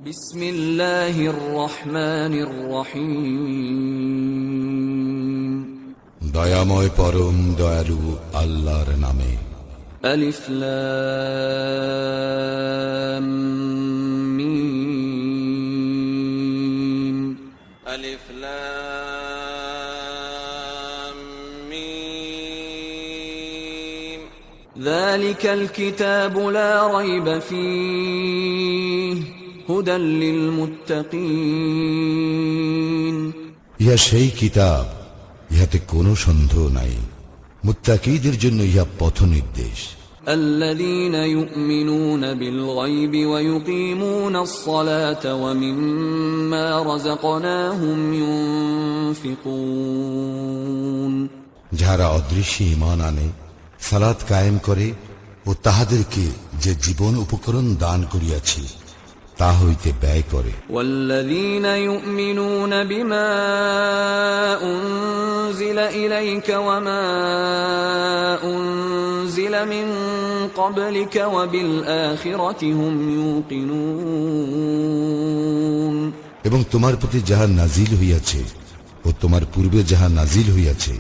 বিসমিল্লাহির রহমানির রহিম। দয়াময় পরম দয়ালু আল্লাহর নামে। আলিফ লাম মিম। আলিফ লাম মিম। যালিকাল কিতাবু লা রাইবা ফীহি হুদাল লিল মুত্তাকিন। ইহা সেই কিতাব, ইহাতে কোনো সন্দেহ নাই, মুত্তাকীদের জন্য ইহা পথ নির্দেশ। الذين يؤمنون بالغيب ويقيمون الصلاة ومما رزقناهم ينفقون। যারা অদৃশ্যে ঈমান আনে, সালাত কায়েম করে ও তাহাদেরকে যে জীবন উপকরণ দান করিয়াছি তা হইতে ব্যয় করে। والذين يؤمنون بما أنزل إليك وما أنزل من قبلك وبالآخرة هم يوقنون। এবং তোমার প্রতি যাহা নাজিল হইয়াছে ও তোমার পূর্বে যাহা নাজিল হইয়াছে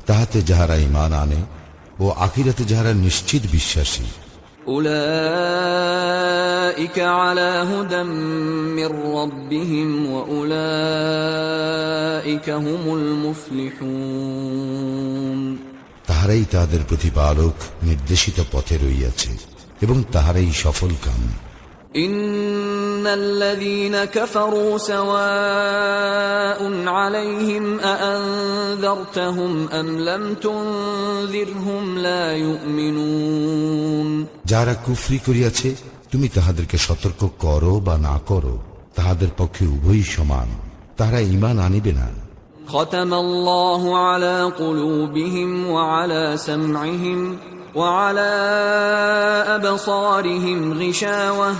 তাহাতে যাহারা ঈমান আনে ও আখিরাতে যাহারা নিশ্চিত বিশ্বাসী। أولئك على هدى من ربهم وأولئك هم المفلحون। তাহারাই তাহাদের প্রতিপালক নির্দেশিত পথে রইয়াছে এবং তাহারাই সফল কাম। إن الذين كفروا سواء عليهم أأنذرتهم أم لم تنذرهم لا يؤمنون। যারা কুফরি করিয়াছে তুমি তাহাদেরকে সতর্ক করো বা না করো তাহাদের পক্ষে উভয়ই সমান, তাহারা ঈমান আনিবে না। ختم الله على قلوبهم وعلى سمعهم وعلى أبصارهم غشاوة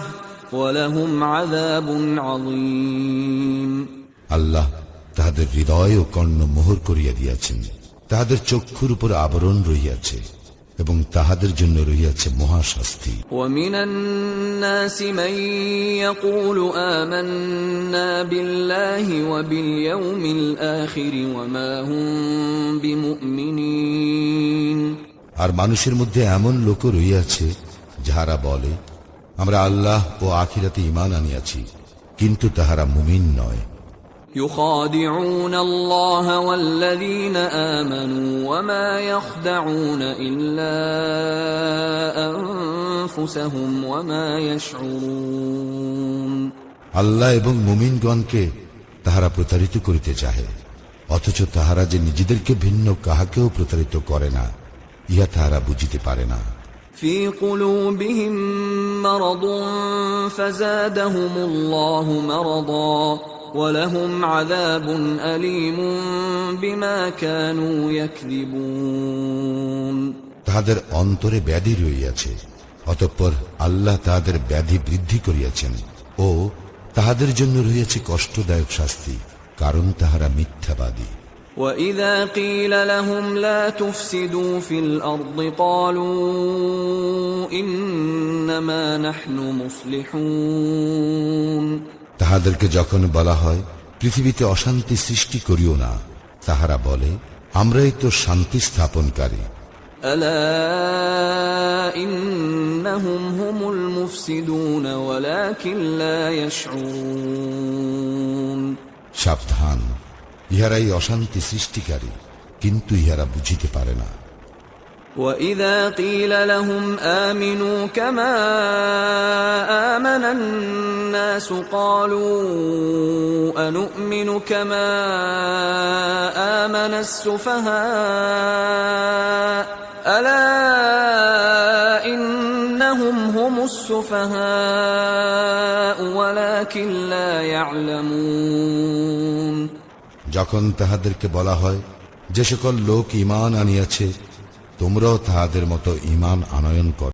ولهم عذاب عظيم। আল্লাহ তাহাদের হৃদয় ও কর্ণ মোহর করিয়া দিয়াছেন, তাহাদের চক্ষুর উপর আবরণ রহিয়াছে এবং তাহাদের জন্য রহিয়াছে মহাশাস্তি। ومن الناس من يقول آمنا بالله وباليوم الآخر وما هم بمؤمنين। আর মানুষের মধ্যে এমন লোক রহিয়াছে যাহারা বলে আমরা আল্লাহ ও আখিরাতে ঈমান আনিয়াছি, কিন্তু তাহারা মুমিন নয়। يخادعون الله والذين آمنوا وما يخدعون إلا أنفسهم وما يشعرون। আল্লাহ এবং মুমিনগণকে তাহারা প্রতারিত করিতে চাহে, অথচ তাহারা যে নিজেদেরকে ভিন্ন কাহাকেও প্রতারিত করে না, ইহা তাহারা বুঝিতে পারে না। في قلوبهم مرض فزادهم الله مرضا ولهم عذاب أليم بما كانوا يكذبون। তাহাদের অন্তরে ব্যাধি রইয়াছে, অতঃপর আল্লাহ তাহাদের ব্যাধি বৃদ্ধি করিয়াছেন ও তাহাদের জন্য রহিয়াছে কষ্টদায়ক শাস্তি, কারণ তাহারা মিথ্যাবাদী। وَإِذَا قِيلَ لَهُمْ لَا تُفْسِدُوا فِي الْأَرْضِ قَالُوا إِنَّمَا نَحْنُ مُصْلِحُونَ। তাহাদেরকে যখন বলা হয় পৃথিবীতে অশান্তি সৃষ্টি করিও না, তাহারা বলে আমরাই তো শান্তি স্থাপনকারী। أَلَا إِنَّهُمْ هُمُ الْمُفْسِدُونَ وَلَكِنْ لَا يَشْعُرُونَ। সাবধান, ইহারাই অশান্তি সৃষ্টিকারী, কিন্তু ইহারা বুঝিতে পারে না। وَإِذَا قِيلَ لَهُمْ آمِنُوا كَمَا آمَنَ النَّاسُ قَالُوا أَنُؤْمِنُ كَمَا آمَنَ السُّفَهَاءُ أَلَا إِنَّهُمْ هُمُ السُّفَهَاءُ وَلَكِنْ لَا يَعْلَمُونَ। যখন তাহাদেরকে বলা হয় যে সকল লোক ঈমান আনিয়াছে তোমরাও তাহাদের মতো ঈমান আনয়ন কর,